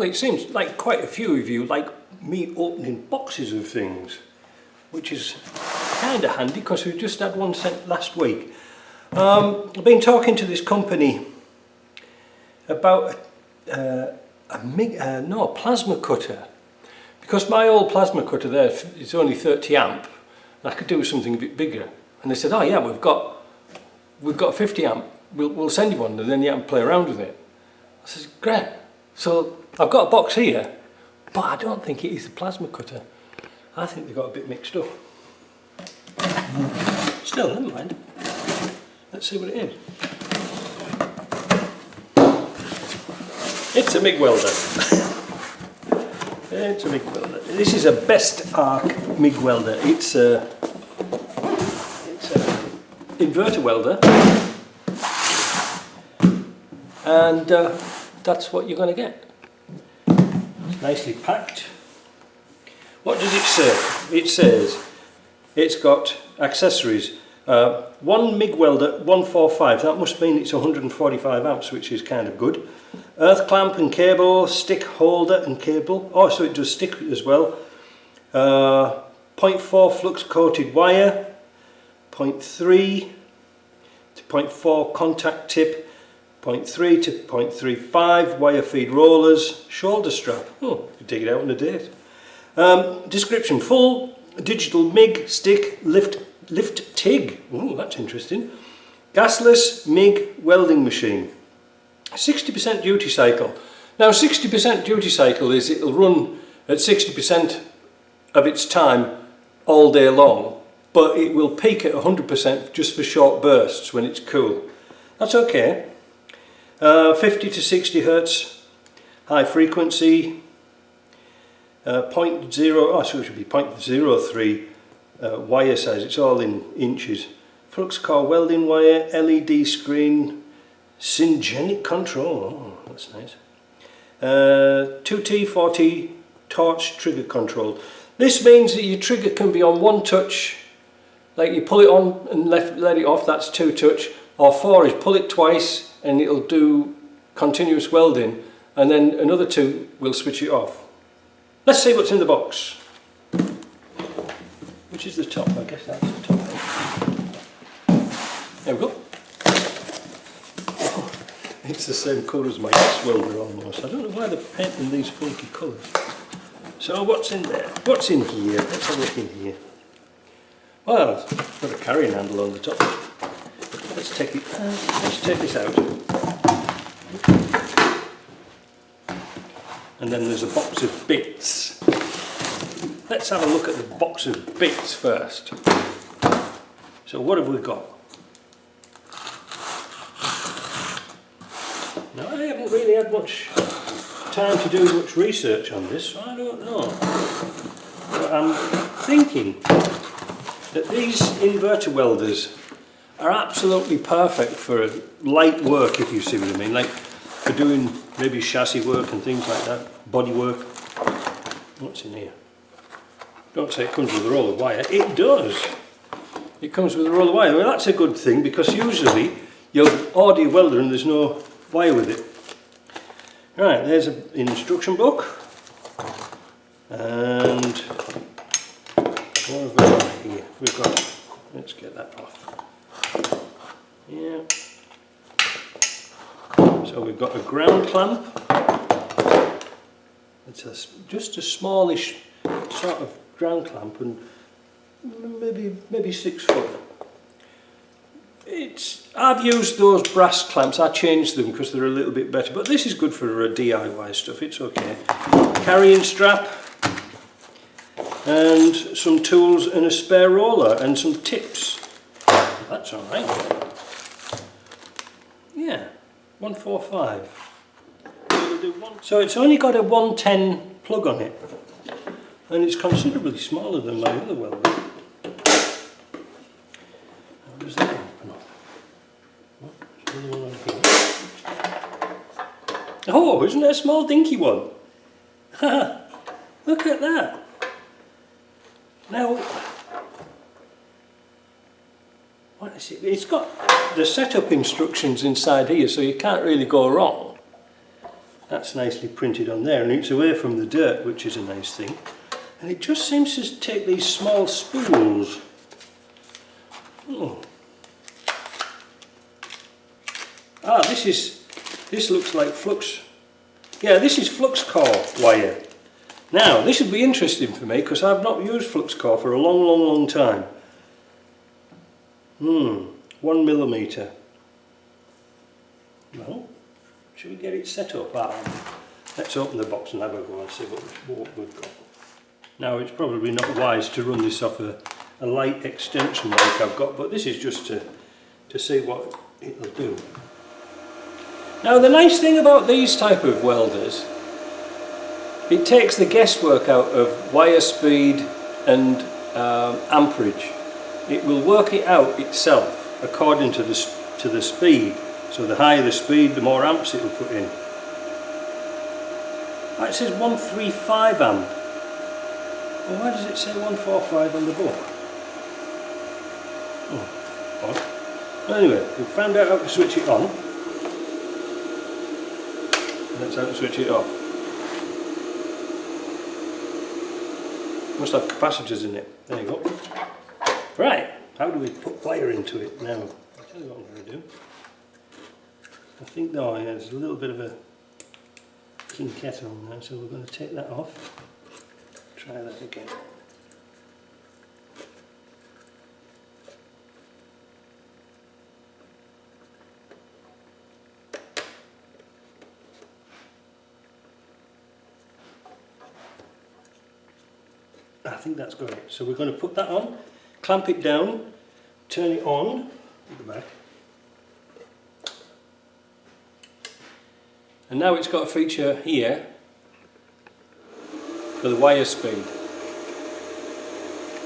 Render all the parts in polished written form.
Well, it seems like quite a few of you like me opening boxes of things, which is kind of handy because we just had one sent last week. I've been talking to this company about a plasma cutter, because my old plasma cutter there is only 30 amp and I could do with something a bit bigger, and they said, oh yeah, we've got a 50 amp, we'll send you one and then you can play around with it. I said, great. So I've got a box here, but I don't think it is a plasma cutter. I think they got a bit mixed up. Still, never mind. Let's see what it is. It's a MIG welder. It's a MIG welder. This is a Bestarc MIG welder. It's a inverter welder, and that's what you're going to get. It's nicely packed. What does it say? It says it's got accessories. One MIG welder 145, that must mean it's 145 amps, which is kind of good. Earth clamp and cable, stick holder and cable. Oh, so it does stick as well. 0.4 flux coated wire, 0.3 to 0.4 contact tip, 0.3 to 0.35 wire feed rollers, shoulder strap. Oh, you can take it out on a date. Description: full digital MIG stick lift TIG. Oh, that's interesting. Gasless MIG welding machine. 60% duty cycle. Now 60% duty cycle is it'll run at 60% of its time all day long, but it will peak at 100% just for short bursts when it's cool. That's okay. 50 to 60 hertz high frequency. 0.03 wire size, it's all in inches. Flux core welding wire, LED screen, syngenic control, oh, that's nice. 2T, 4T torch trigger control. This means that your trigger can be on one touch, like you pull it on and let it off, that's 2 touch, or 4 is pull it twice and it'll do continuous welding, and then another 2 will switch it off. Let's see what's in the box. Which is the top? I guess that's the top. There we go. Oh, it's the same colour as my gas welder almost. I don't know why they're painting these funky colours. So what's in there? What's in here? Let's have a look in here. Well, it's got a carrying handle on the top. Let's take this out. And then there's a box of bits. Let's have a look at the box of bits first. So what have we got? Now, I haven't really had much time to do much research on this, so I don't know. But I'm thinking that these inverter welders are absolutely perfect for light work, if you see what I mean, like for doing maybe chassis work and things like that, body work. What's in here? Don't say it comes with a roll of wire. It does. It comes with a roll of wire. Well, that's a good thing, because usually you'll order your welder and there's no wire with it. Right, there's an instruction book. And what have we got here? We've got, let's get that off. Yeah. So we've got a ground clamp. It's just a smallish sort of ground clamp, and maybe 6 foot. I've used those brass clamps. I changed them because they're a little bit better, but this is good for DIY stuff. It's okay. Carrying strap, and some tools and a spare roller and some tips. That's all right. Yeah, 145. So it's only got a 110 plug on it, and it's considerably smaller than my other welder. How does that open up? Oh, there's another one on here. Oh, isn't it a small dinky one? Look at that. Now, what is it? It's got the setup instructions inside here, so you can't really go wrong. That's nicely printed on there, and it's away from the dirt, which is a nice thing. And it just seems to take these small spools. Oh. Ah, this looks like flux. Yeah, this is flux core wire. Now, this would be interesting for me because I've not used flux core for a long time. 1 millimetre. Well, should we get it set up? Let's open the box and have a go and see what we've got. Now, it's probably not wise to run this off a light extension like I've got, but this is just to see what it'll do. Now, the nice thing about these type of welders, it takes the guesswork out of wire speed and amperage. It will work it out itself according to the speed. So the higher the speed, the more amps it will put in. It says 135 amp. Well, why does it say 145 on the book? Oh, odd. Well, anyway, we found out how to switch it on. That's how to switch it off. Must have capacitors in it. There you go. Right, how do we put wire into it now? I'll tell you what I'm going to do. I think there's a little bit of a kinkette on there, so we're going to take that off. Try that again. I think that's got it. So we're going to put that on, clamp it down, turn it on, go back. And now it's got a feature here for the wire speed.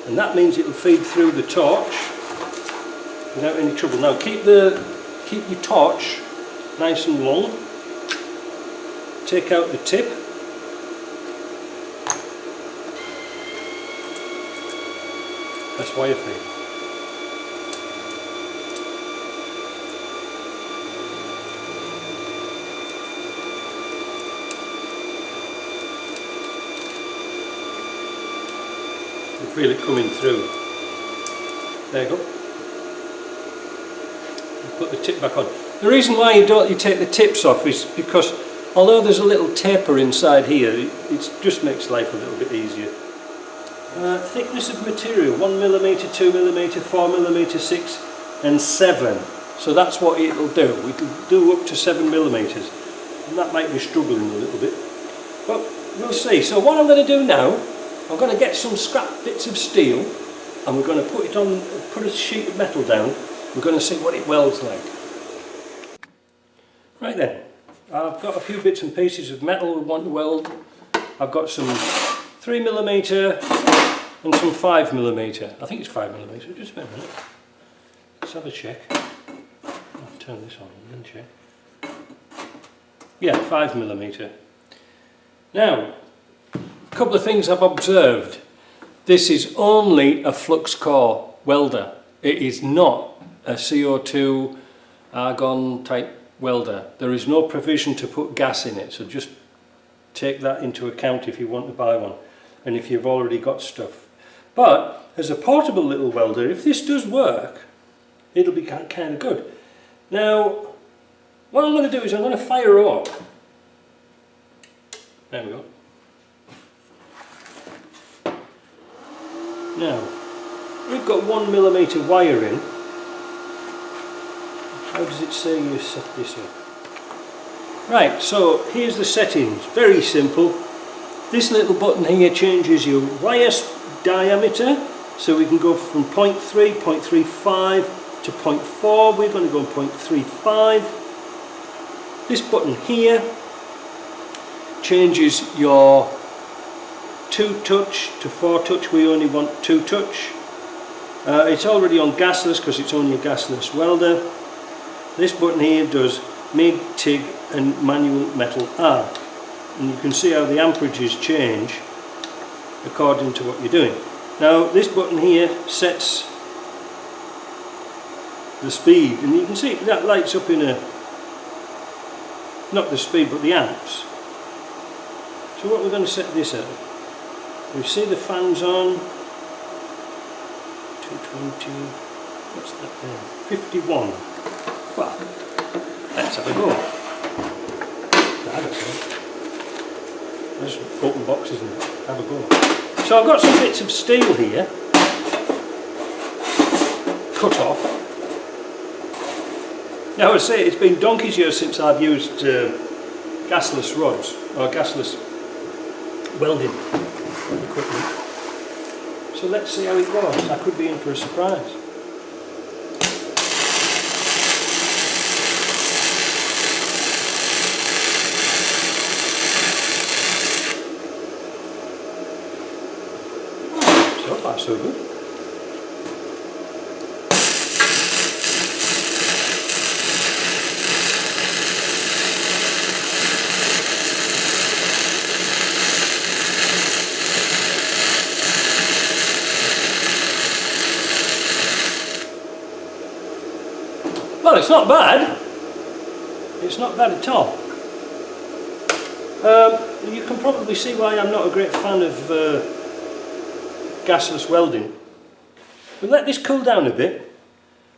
And that means it will feed through the torch without any trouble. Now keep your torch nice and long. Take out the tip. That's wire feed. You feel it coming through. There you go. You put the tip back on. The reason why you take the tips off is because although there's a little taper inside here, it just makes life a little bit easier. Thickness of material, 1 millimetre, 2 millimetre, 4 millimetre, 6 and 7. So that's what it'll do. It'll do up to 7 millimetres. And that might be struggling a little bit. But we'll see. So what I'm going to do now, I'm going to get some scrap bits of steel and we're going to put a sheet of metal down. We're going to see what it welds like. Right then, I've got a few bits and pieces of metal we want to weld. I've got some 3 millimetre and some 5 millimetre. I think it's 5 millimetre. Just a minute. Let's have a check. I'll turn this on and check. Yeah, 5 millimetre. Now, a couple of things I've observed. This is only a flux core welder. It is not a CO2 argon type welder. There is no provision to put gas in it, so just take that into account if you want to buy one and if you've already got stuff. But as a portable little welder, if this does work, it'll be kind of good. Now, what I'm going to do is I'm going to fire up. There we go. Now, we've got 1 millimetre wire in. How does it say you set this up? Right, so here's the settings. Very simple. This little button here changes your wire diameter. So we can go from 0.3, 0.35 to 0.4. We're going to go 0.35. This button here changes your 2-touch to 4-touch. We only want 2-touch. It's already on gasless because it's only a gasless welder. This button here does MIG, TIG and manual metal arc. And you can see how the amperages change according to what you're doing. Now this button here sets the speed, and you can see that lights up in a, not the speed but the amps. So what we're going to set this at, we see the fans on 220, what's that there, 51. Well, let's have a go. I don't know. Just open boxes and have a go. So I've got some bits of steel here, cut off. Now I say it's been donkey's years since I've used gasless rods or gasless welding equipment. So let's see how it goes. I could be in for a surprise. So far so good. Well, it's not bad. It's not bad at all. You can probably see why I'm not a great fan of gasless welding. We'll let this cool down a bit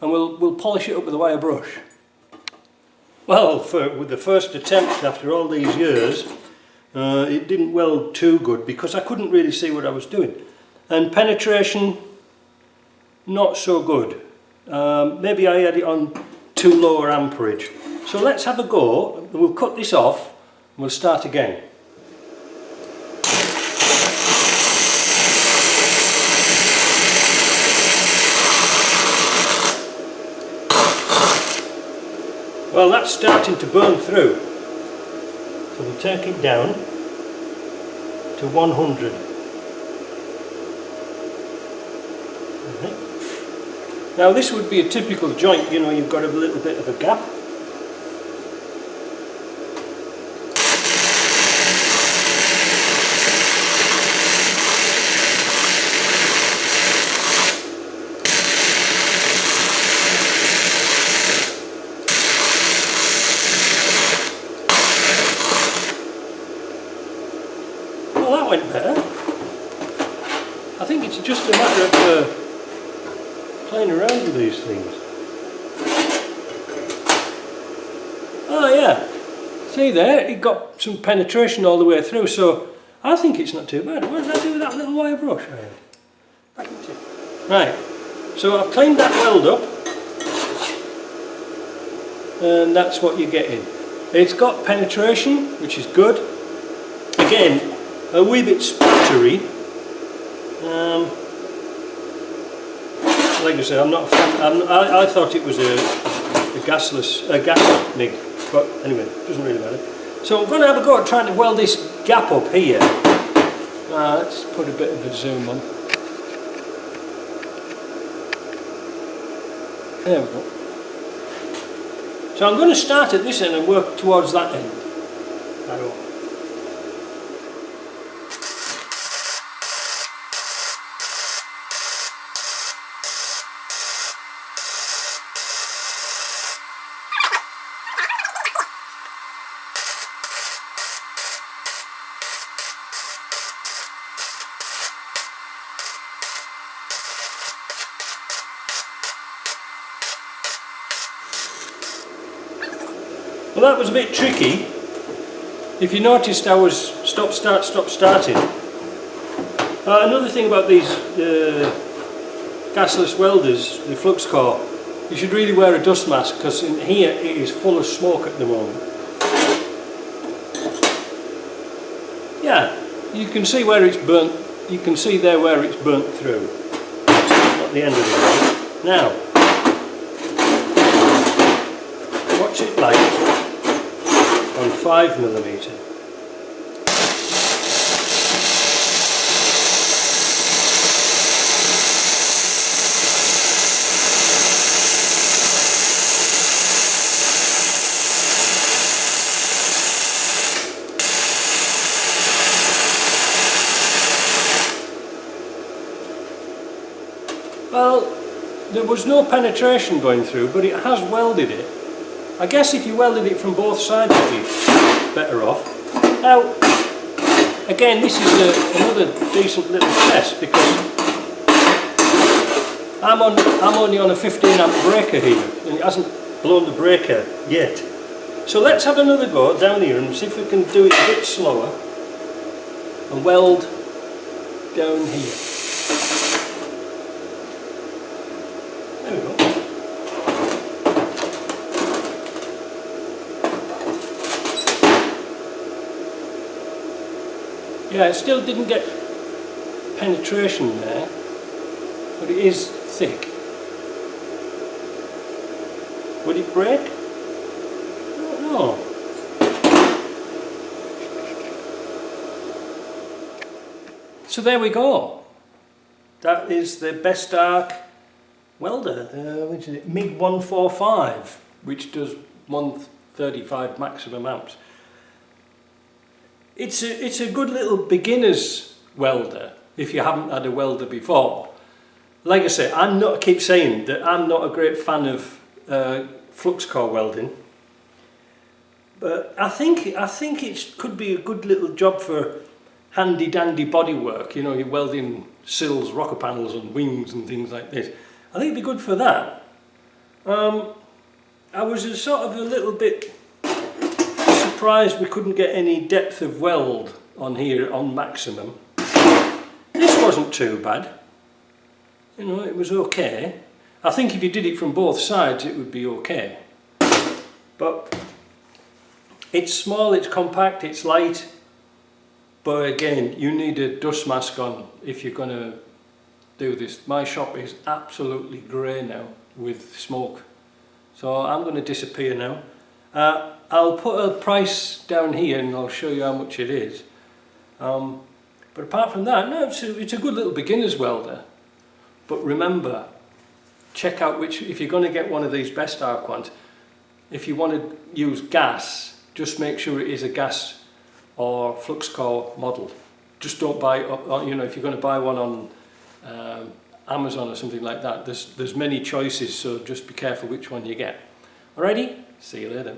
and we'll polish it up with a wire brush. Well, with the first attempt after all these years, it didn't weld too good because I couldn't really see what I was doing. And penetration, not so good. Maybe I had it on too lower amperage. So let's have a go. We'll cut this off and we'll start again. Well, that's starting to burn through. So we'll take it down to 100. Now this would be a typical joint, you know, you've got a little bit of a gap. Well, that went better. I think it's just a matter of playing around with these things. Oh yeah, see there, it got some penetration all the way through, so I think it's not too bad. What did I do with that little wire brush? Right, so I've cleaned that weld up, and that's what you're getting. It's got penetration, which is good. Again, a wee bit splattery. Like I say, I'm not a fan. I thought it was a gas MIG, but anyway, it doesn't really matter. So I'm going to have a go at trying to weld this gap up here. Let's put a bit of a zoom on. There we go. So I'm going to start at this end and work towards that end. Well, that was a bit tricky. If you noticed, I was stop, starting. Another thing about these gasless welders, the flux core, you should really wear a dust mask because in here it is full of smoke at the moment. Yeah, you can see where it's burnt. You can see there where it's burnt through. Not the end of the road. Now, what's it like on 5mm? Well, there was no penetration going through, but it has welded it. I guess if you welded it from both sides, it'd be better off. Now, Again, this is another decent little test because I'm only on a 15 amp breaker here and it hasn't blown the breaker yet. So let's have another go down here and see if we can do it a bit slower and weld down here. There we go. Yeah, it still didn't get penetration there, but it is thick. Would it break? I don't know. So there we go. That is the Bestarc welder, which is it? MIG 145, which does 135 maximum amps. It's a good little beginner's welder if you haven't had a welder before. Like I say, I keep saying that I'm not a great fan of flux core welding, but I think it could be a good little job for handy dandy bodywork. You know, you're welding sills, rocker panels and wings and things like this. I think it'd be good for that. I was sort of a little bit surprised we couldn't get any depth of weld on here on maximum. This wasn't too bad. You know, it was okay. I think if you did it from both sides it would be okay. But it's small, it's compact, it's light. But again, you need a dust mask on if you're going to do this. My shop is absolutely grey now with smoke. So I'm going to disappear now. I'll put a price down here and I'll show you how much it is. But apart from that, no, it's a good little beginner's welder. But remember, check out if you're going to get one of these Bestarc ones, if you want to use gas, just make sure it is a gas or flux core model. Just don't buy, you know, if you're going to buy one on Amazon or something like that, there's many choices, so just be careful which one you get. Alrighty, see you later.